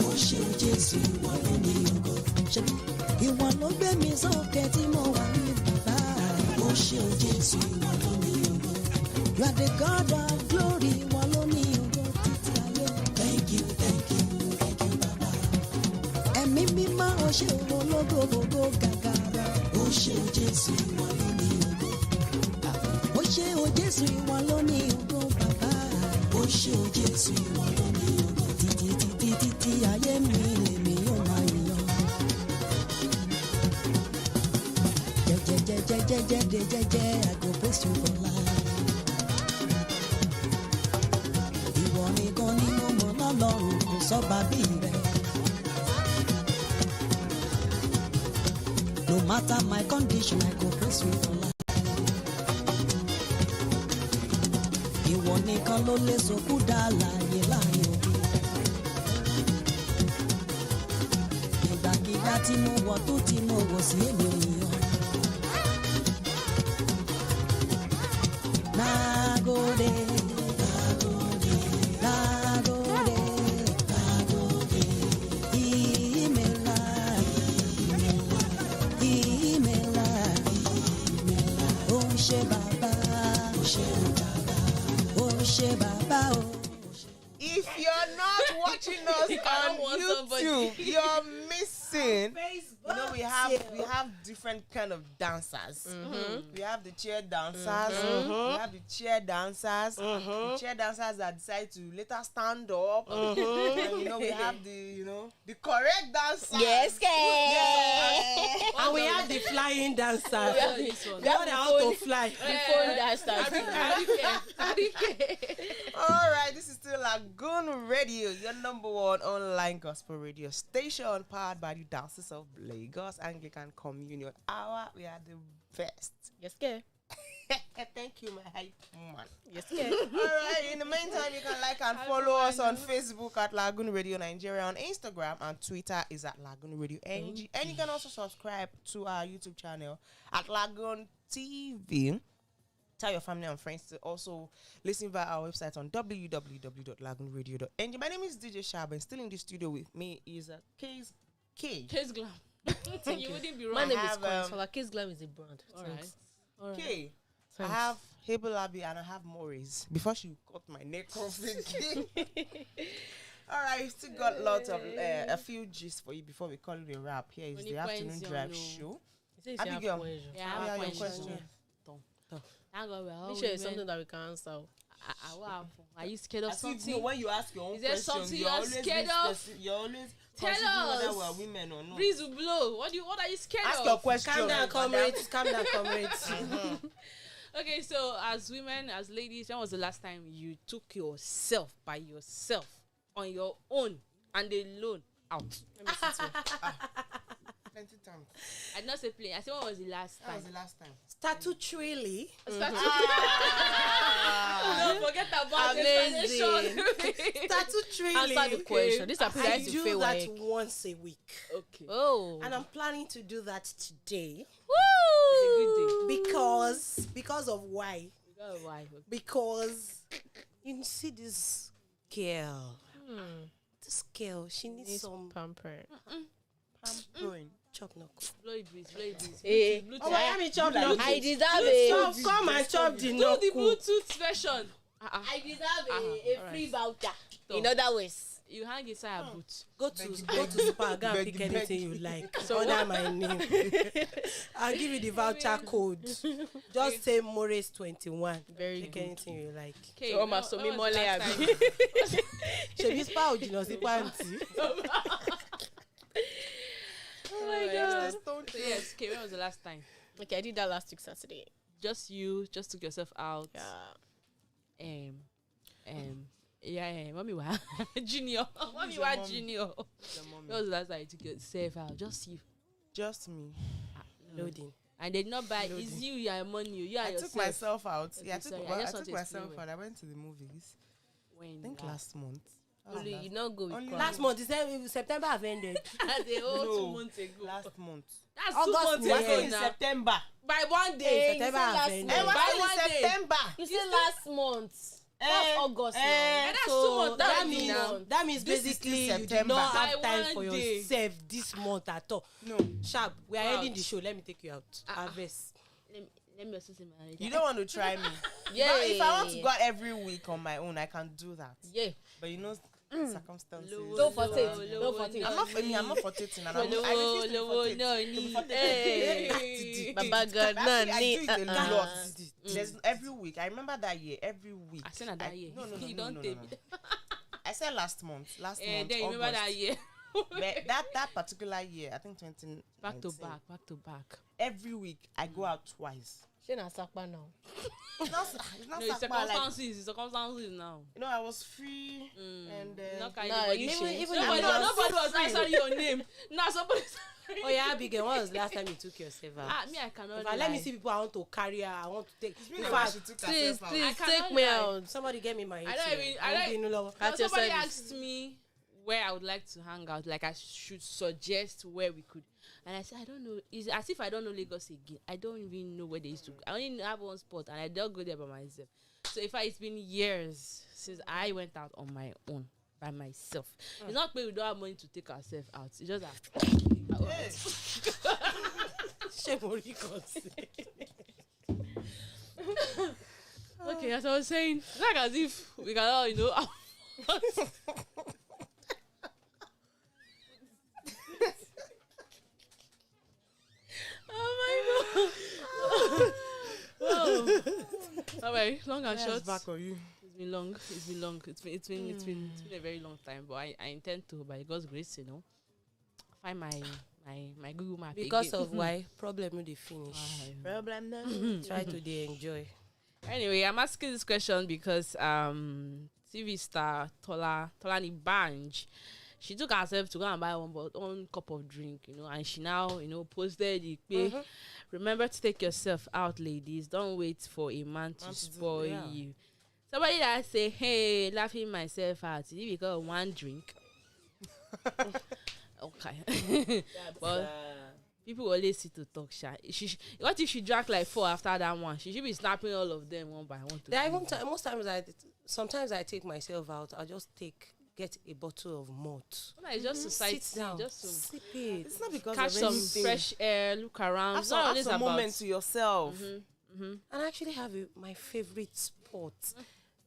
Ó ṣé o Jésù ìwọ ló ní ògo. Ìwọ ló gbé mi sókè tí mo wà ní bàbá. Ó ṣé o Jésù ìwọ ló ní ògo. You are the God of glory, ìwọ ló ní ògo títí ayé. Thank you, thank you, thank you, Baba. Ẹ̀mí mímọ́ ó ṣé o ológo gàgàrà. Ó ṣé o Jésù ìwọ ló ní ògo. Ó ṣé o Jésù ìwọ ló ní ògo bàbá. Ó ṣé o Jésù ìwọ ló ní ògo. Títí ayé mi lèmi yóò máa yàn. Jẹ́jẹ́ I go praise you for life. Ìwọ nìkan ni mo mọ̀ lọ́lọ́run kò sọ́ba bí rẹ̀. No matter my condition I go praise you for life. Ìwọ nìkan ló lè sọkú dá láàyè láàyè òbí. Ìgbàkigbà tí mo wọ̀ tó tí mo wọ̀ sí èmi ò yàn. Nagode, nagode, nagode. ṣe bàbá, ó ṣe bàbá, ó ṣe bàbá o. If you're not watching us on YouTube, you're missing. You know, we have different kind of dancers. We have the chair dancers. We have the chair dancers. The chair dancers that decide to later stand up. And you know, we have the correct dancers. Yes, And we have the flying dancers. We have the how to fly. The phone dancers. All right, this is still Lagoon Radio, your #1 online gospel radio station, powered by the Diocese of Lagos Anglican Communion Hour. We are the best. Yes, okay. Thank you, my hype man. Yes, okay. All right. In the meantime, you can like and follow us on Facebook at Lagoon Radio Nigeria, on Instagram and Twitter is at Lagoonradio.Ng, and you can also subscribe to our YouTube channel at LagoonTV. Tell your family and friends to also listen via our website on www.lagoonradio.ng. My name is DJ Shab, and still in the studio with me is Case Glam. You wouldn't be wrong. My name I is have, Coins. Our Kiss Glam is a brand. All right. Thanks. K. I Thanks. have Hebelabi and I have Maurice. Before she cut my neck off again. All right, we still got lots of a few gist for you before we call it a wrap. Here is the afternoon drive show. It says you have Abigail. question. Yeah, I Oh, have yeah, your question. question. Thank God we're all Make sure it's women. something that we can answer. Are you scared of I think, something? when you ask your own Is there question, something you're you're always scared of? You're always Tell considering whether us. we're women or not. Breeze will blow. What are you scared Ask of? your question. Calm down, madam. comrades. Calm down, comrades. Okay, so as women, as ladies, when was the last time you took yourself by yourself on your own and alone out? Plenty times. I did not say play. I said when was the last That time? was the last time. Statutorily, No, forget about Amazing. explanation. statutorily, Answer the question. This I applies to do fail that work. once a week. Okay. Oh. And I'm planning to do that today It's a good day. because of why? Why? Because you see this girl. This girl, she needs some pamper. Pampering. chop knock. Blow it, breeze. Blow it, breeze. Eh. Bluetooth. Oh, let me chop knock. I deserve a. So come and chop the Do knock. the Bluetooth version. I deserve a free alright. voucher. So, In other ways. you hang inside a boot. Go to Super, go and beg, pick beg. anything you like. Under my name. I'll give you the voucher code. Just say Maurice 21. Very Take good. anything you like. Okay. So, Oma, so me mole abi. Shebi spa ojina si panty. Oh my god. So yes, okay, when was the last time? Okay, I did that last week Saturday. Just took yourself out. Mommy wa junior. Mommy wa mommy? junior. Your When mommy. was the last time you took yourself out? Just you. Just me. Loading. And they did not buy. It's you are money. You are I yourself. took myself out. Okay, Yeah, sorry, I I just took want to myself explain out. I went to the movies. When I think last month. Only you not go with Only crowd. Last month, September have ended. That's a whole No. 2 months ago. Last month. That's August 2 months was ago in now. September. By one Eh, day. you September said have last ended. month. It was By in one day. September. You said last month. Not August. now. And that's 2 months. that That means- means now. That means This is basically still you did September. not By have time one for day. yourself this month at all. No. Sharp, we are Out. ending the show. Let me take you out. Harvest. Let me also say my You don't want to try me. Yeah. If I want to go out every week on my own, I can do that. Yeah. But you know, circumstances. Don't for it. Don't for it. I'm not for me. I'm not for dating, and I refuse to be for dating. Hey. Baba God, I nani. do it a lot. There's every week. I remember that year. Every week. I said that that year. No, no, no, You no, don't no, take no, it. no. I said last month. Last And month. then you remember August. that year. But that particular year, I think 2019. Back to back. Every week I go out twice. She na sakpa now. It's not No, it's sakpa, like, circumstances now. you know, I was free and Not Nah, anybody you share. even Nobody if was answering your name. Now somebody. Oh yeah, Abigail, when was the last time you took yourself out? Me, I cannot. Let me see people I want to carry her. I want to take. you In know, fact, she took Please, herself out. please I take cannot me lie. out. somebody get me my I don't ATM. even- I don't- don't know. At your Somebody service. asked me where I would like to hang out. Like I should suggest where we could. And I said, I don't know. It's as if I don't know Lagos again. I don't even know where they used to go. I only have one spot and I don't go there by myself. So in fact, it's been years since I went out on my own by myself. It's not that we don't have money to take ourselves out. It's just that. Shame on you, God. Okay, as I was saying, it's like as if we can all, oh my god. Oh. All right, long and short. Back on you. It's been long. It's been a very long time. But I intend to, by God's grace, find my Google map Because again. of why problem no dey finish. Problem now. Try to dey enjoy. Anyway, I'm asking this question because TV star Tolani Banj, she took herself to go and buy one cup of drink, and she now, posted it. Remember to take yourself out, ladies. Don't wait for a man to spoil you. Somebody that say, hey, laughing myself out. Is it because of one drink? Okay. But people always sit to talk shy. What if she drank like 4 after that one? She should be snapping all of them one by one. Sometimes I take myself out. I'll just get a bottle of malt. Well, it's just to Sit down, just to sip it. It's not because catch of some anything. fresh air, look around. Have It's not always some about moment to yourself. And I actually have my favorite spot.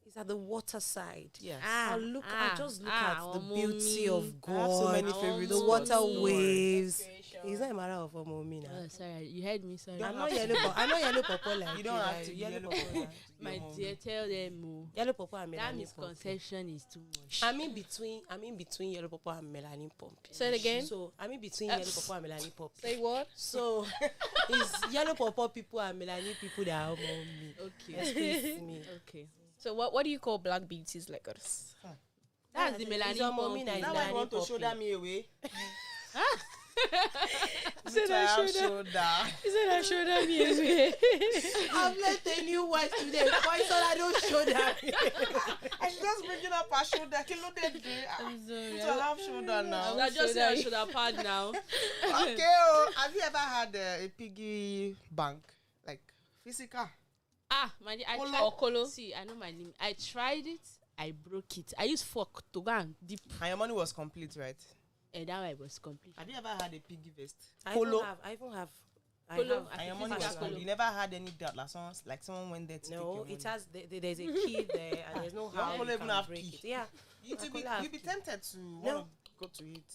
It's at the water side. Yes. I just look at the beauty mommy. of I have so God, many favorite the spots. water waves. It's not a matter of a mommy now. Oh, sorry, you heard me. Sorry. I'm not yellow purple like You don't have to be yellow yellow purple. purple. My dear, tell them more. Yellow purple and That melanin pumping. misconception is too much. I'm in between yellow purple and melanin pumping. Say it again. So I'm in between yellow purple and melanin pumping. Say what? So it's yellow purple people and melanin people that are among me. Okay. Excuse me. Okay. So what do you call black beauties like us? That's the It's melanin a mommy pumping. now. Now I want to Melanin shoulder me away. Said I I have shoulder. shoulder. He said I shoulder me away. I've let a new wife today. Why so I don't show that? I should just bring it up her shoulder. Kilo de day. I'm sorry. To have shoulder now. I just say I should have had now. Okay. Oh, have you ever had a piggy bank, like physical? My dear, I Kolo. tried. Or Kolo. See, I know my name. I tried it. I broke it. I used fork to go and dip. And your money was complete, right? And that way was complete. Have you ever had a piggy vest? I Kolo. even have. Kolo. And your money Physical was Kolo. complete. You never had any doubt, like someone went there to take your No, money. it has. There's a key there, and there's no Your how Kolo you even can have break key. it. Yeah. You'd My be Kolo have key. tempted to No. want to go to it.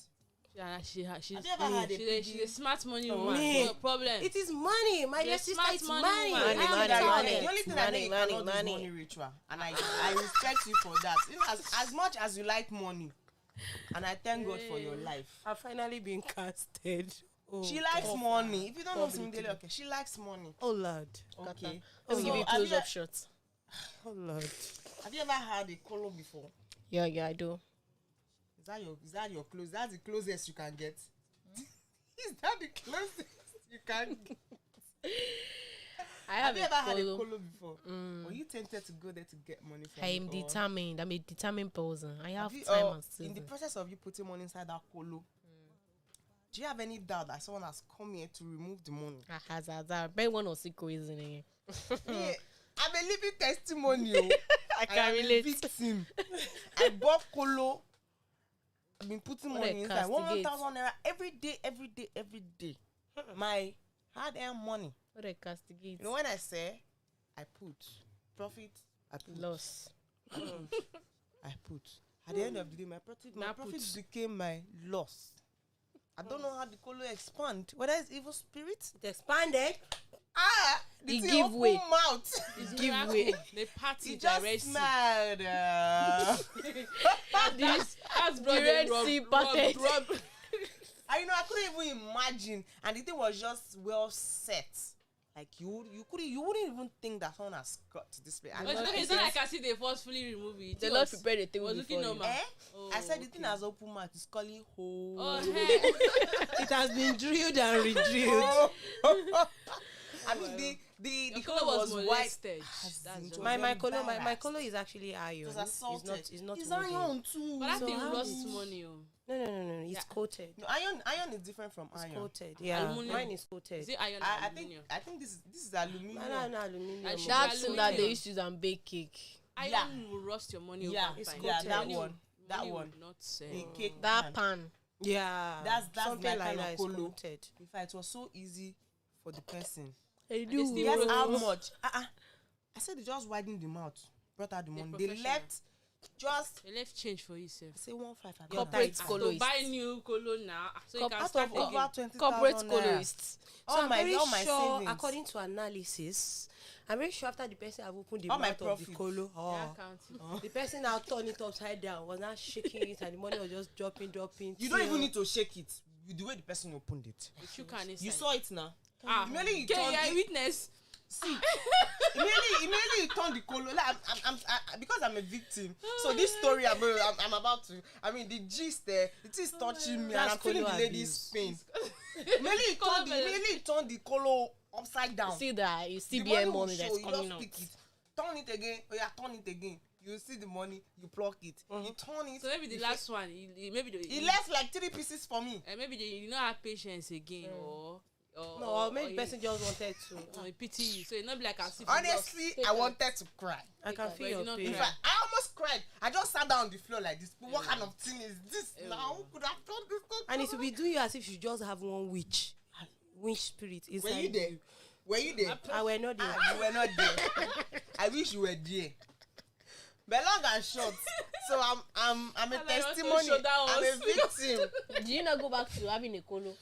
Yeah, she's Have you ever had a she's piggy? a smart money Oh, woman. me. No problem. It is money, my dear Yes, sister. smart It's money, money. woman. I am The telling only you. thing I know you cannot do is money. money ritual, and I respect you for that. You know, as much as you like money, and I thank God for your life. I've finally been casted. Oh, She likes God. money. If you don't know Simidele, okay, she likes money. Oh Lord. Okay. Let me So, give you have close up shots. Oh Lord. Have you ever had a colo before? Yeah, I do. Is that your close? That's the closest you can get. Is that the closest you can get? I Have you ever had a Kolo. colo before? Were you tempted to go there to get money from I it, am or determined. I'm a determined person. I have you- time or and in the season. process of you putting money inside that colo, do you have any doubt that someone has come here to remove the money? Bet one or six reason again. Me, I'm a living testimony. Oh. I I am a victim. I bought colo. I've been putting What money a inside. castigate. 1,000 naira every day. My hard-earned money. What a castigate. You know, when I say I put profit, I put Loss. I put. At the end of the day, my profit became my loss. I don't know how the colo expand. Whether it's evil spirit. It expanded. The It thing give open way. mouth. Give way. The party It just direct. smelled. That's The Red Sea packet. I couldn't even imagine, and the thing was just well set. Like you wouldn't even think that someone has got to this place. And It's not like I see they forcefully remove it. The It Lord was- prepared the table was looking before you. normal. I said the thing has open mouth. It's calling home. Oh, hey. It has been drilled and re-drilled. I mean the Your color color was white. molested. That's it just- was My very color, my badass. color is actually iron. It was assaulted. It's not It's wooden. iron too. But that So thing how lost is- money. Oh. No. It's Yeah. coated. No, iron is different from It's iron. coated. Yeah, Aluminium. mine is coated. Is it iron or I aluminium? think this is aluminium. No, aluminium. And That's Aluminium. that they used to use and bake cake. Iron will rust your money Yeah, over it's time. coated. that Money one. will- That money one. will Not The cake That pan. pan. Yeah, That's something my like kind that of is colo. coated. In fact, it was so easy for the person. I do. Guess how much? I said they just widened the mouth, brought out the money. They professional. left change for yourself. I say 1.5. Corporate To coloist. buy new colo now, so you can out start of over again. 20,000 Corporate naira. coloists. So I'm very all my sure, savings. according to analysis, I'm very sure after the person have opened the All my mouth of the profits. colo, Yeah, count. the person now turned it upside down, was now shaking it, and the money was just dropping. You don't even need to shake it. The way the person opened it. You can You saw it now. Immediately you Okay, turned yeah, it. witness. See, immediately you turn the colo. Like, because I'm a victim. So this story I'm about to. I mean, the gist there, it is touching me, and That's I'm feeling the colo lady's pain. Immediately you turn the colo upside down. See that you see The BM will money show, that's you coming just out. pick it, turn it again. Oh yeah, turn it again. You see the money, you pluck it. You turn it. So maybe the you last one, maybe he left like 3 pieces for me. maybe you don't have patience again, or No, maybe the person just wanted to. or pity you. So it not be like as if Honestly, I wanted to cry. I can But feel you your know, pain. In fact, I almost cried. I just sat down on the floor like this. What kind of thing is this now? Who could have done this? And it will be doing you as if you just have one witch spirit inside Were you there? Were you there? I were not there. You were not there. I wish you were there. But long and short, so I'm a And I want to testimony. show that I'm a us. victim. Do you not go back to having a colo?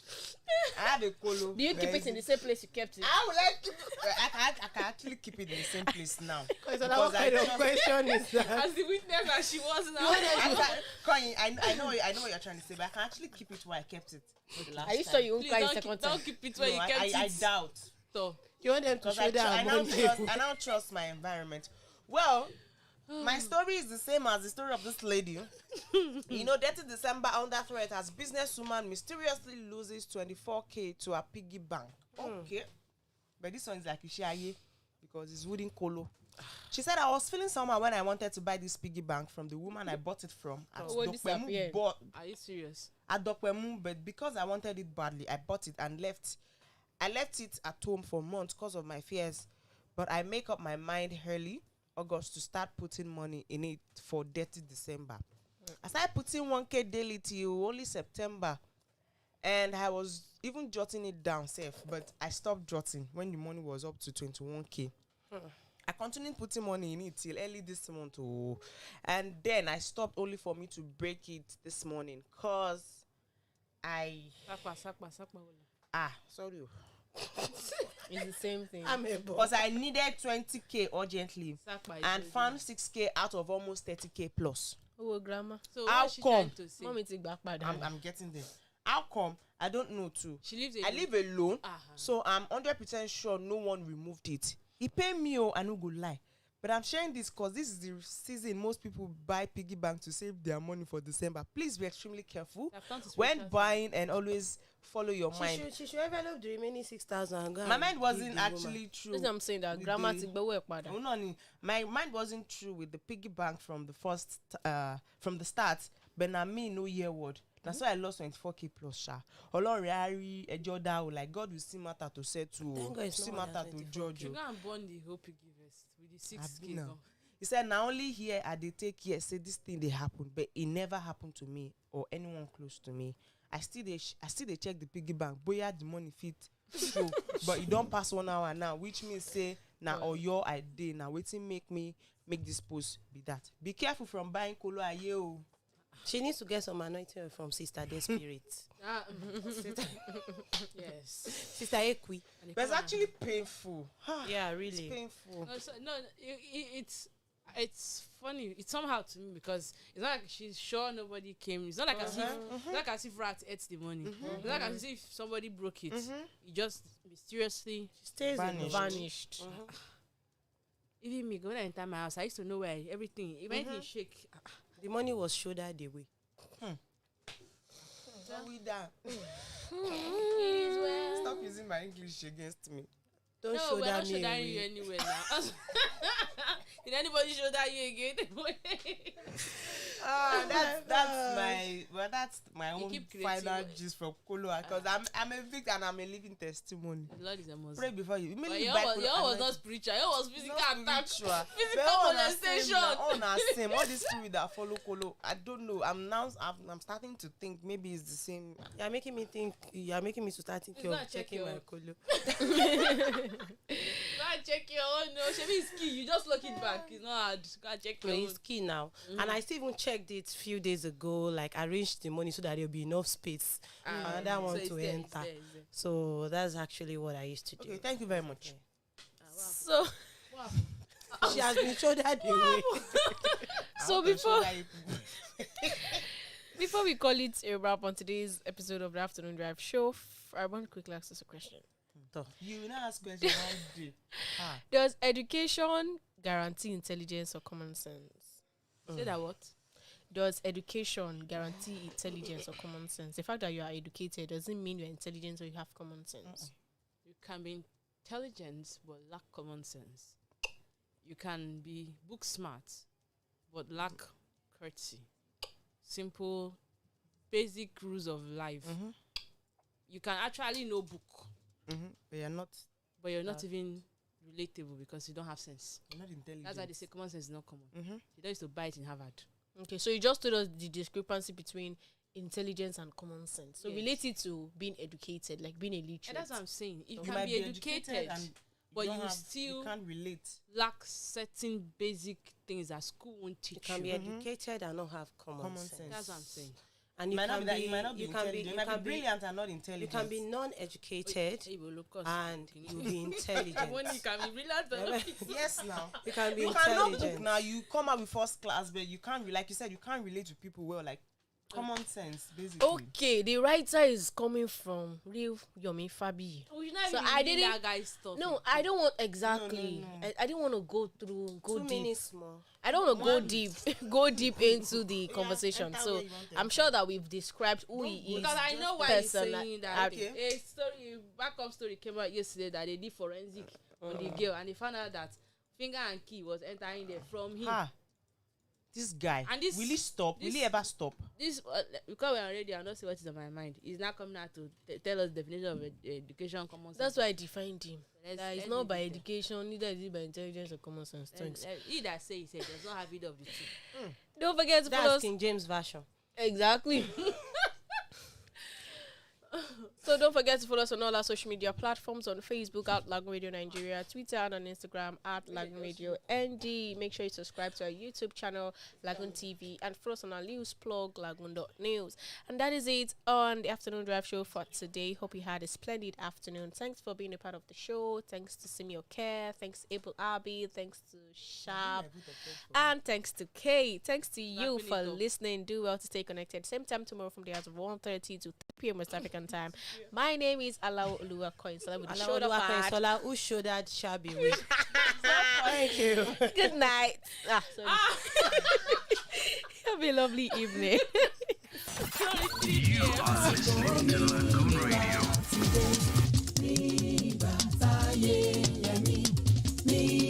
I have a colo. Do you keep it in the same place you kept it? I would like to. I can actually keep it in the same place now. What kind of question is that? as the witness that she was now. I know what you're trying to say, but I can actually keep it where I kept it the last Are you time. sure you won't Please cry the don't second keep, time? don't keep it where No, you kept I it. doubt. So, You want them to Because show that I now trust my environment. Well, my story is the same as the story of this lady. You know, 30 December under threat as businesswoman mysteriously loses 24K to a piggy bank. Okay. But this one is like Ishiaye because it's wooden colo. She said, I was feeling somehow when I wanted to buy this piggy bank from the woman I bought it from at disappeared. are you serious? at Dokpemu, but because I wanted it badly, I bought it and left. I left it at home for months because of my fears, but I make up my mind early August to start putting money in it for 30 December. I started putting 1K daily till only September, and I was even jotting it down safe, but I stopped jotting when the money was up to 21K. I continued putting money in it till early this month, and then I stopped only for me to break it this morning cause sorry. It's the same thing. I'm a boy. Because I needed 20K urgently Sakpa is and so found 6K out of almost 30K plus. Oh, grandma. So How what's she come? trying to say? Mommy take back pad. I'm getting there. How come? I don't know too. She lives I live alone, Uh-huh. so I'm 100% sure no one removed it. He pay me, I no go lie. But I'm sharing this because this is the season most people buy piggy bank to save their money for December. Please be extremely careful when buying and always follow your mind. She should envelope the remaining 6,000 and go My and mind give wasn't the actually woman. true. That's what I'm saying, that with grandma the- take back pad. Oh, no. My mind wasn't true with the piggy bank from the first from the start, but na me no year word. That's why I lost 24K plus sha. Olorun ari ejo da o, like God will see matter to settle, Thank God it's see not more matter than to judge. You o. go and burn the whole piggy vest with the 6K. No. gone. He said, now only here I dey take care say this thing they happen, but it never happened to me or anyone close to me. I still dey check the piggy bank, boya the money fit. So, but it don't pass 1 hour now, which means say na Oyo I dey na wetin make this post be that. Be careful from buying kolo aye o. She needs to get some anointing oil from Sister Day Spirit. Yes. Sister Ekwi. And they But it's come actually painful. Yeah, It's really. painful. It's funny. It's somehow to me because it's not like she's sure nobody came. It's not like as if it's not like as if rat ate the money. It's not like as if somebody broke it. It just mysteriously. Stays Vanished. Vanished. Even me, when I enter my house, I used to know where everything. If anything shake, The money was shouldered away. We down. Stop using my English against me. Don't no, we're shoulder not me shouldering you away. anywhere now. Did anybody shoulder you again? That's my You own keep creating final what- gist from Kolo because I'm a victim and I'm a living testimony. The Lord is a Muslim. Pray before you. But your was not spiritual. Your was physical attack. Physical molestation. All these people that follow Kolo, I don't know. I'm starting to think maybe it's the same. You're making me to start thinking Go of and check checking your- my colo. and check your own. No, Shebi is key. You just lock it back. It's not hard. Go and check your own. It's key now. And I still even checked it a few days ago, like arranged the money so that there'll be enough space for another one it's to there, enter. it's there. So that's actually what I used to do. Okay, thank you very much. So, She has been shouldered away. so before we call it a wrap on today's episode of the Afternoon Drive show, I want to quickly ask us a question. You will not ask questions one day. Does education guarantee intelligence or common sense? Say that what? Does education guarantee intelligence or common sense? The fact that you are educated doesn't mean you're intelligent or you have common sense. You can be intelligent but lack common sense. You can be book smart but lack courtesy. Simple, basic rules of life. You can actually know book, But you're not. but you're not even relatable because you don't have sense. You're not intelligent. That's why they say common sense is not common. You don't used to buy it in Harvard. Okay, so you just told us the discrepancy between intelligence and common sense. So Yes. related to being educated, like being a literate. And that's what I'm saying. You You can might be educated, and but don't you have- still you can't relate. lack certain basic things that school won't teach You can be you. educated and not have common, Common sense. sense. That's what I'm saying. And You might not be that. You might not be you can intelligent. be, You might be can be, brilliant and not you intelligent. can be non-educated Hey, will look us. and you'll be intelligent. When you can be brilliant, Yes, now. You can be You can know book intelligent. now. You come out with first class, but you can't. Like you said, you can't relate to people well. Like common sense, basically. Okay, the writer is coming from real Yomi Fabi. we not So even I reading didn't- that guy's stuff. No, I don't want exactly. No. I didn't want to go 2 deep. minutes more. I don't want to go deep, go deep into the conversation. enter So where you want to I'm sure that we've described who he is. Because I know why he's Persona- saying that. Okay. A story, backup story came out yesterday that they did forensic on the girl, and they found out that finger and key was entering there from him. This guy. And this- will he stop? Will this- he ever stop? This because we're already, I don't see what is on my mind. He's not coming out to tell us definition of education, common sense. That's why I defined him. Let's- That it's let's not by leave it there. education, neither is it by intelligence or common sense. Thanks. He that say he said does not have either of the two. Don't forget to follow That's us. King James version. Exactly. So don't forget to follow us on all our social media platforms, on Facebook at Lagoon Radio Nigeria, Twitter and on Instagram at LagoonRadio.Ng. Make sure you subscribe to our YouTube channel, LagoonTV, and follow us on our news blog, Lagoon.News. And that is it on the Afternoon Drive show for today. Hope you had a splendid afternoon. Thanks for being a part of the show. Thanks to Simio Care. Thanks to Abel Abi. Thanks to Sharp. And thanks to Kay. Thanks to you Wrapping for it up. listening. Do well to stay connected. Same time tomorrow from the hours of 1:30 to 3 p.m. West African time. My name is Olumakaiye. So with the shoulder pad. Sola, who shouldered shabby way. Thank you. Good night. Sorry. Have a lovely evening. You are listening to Lagoon Radio.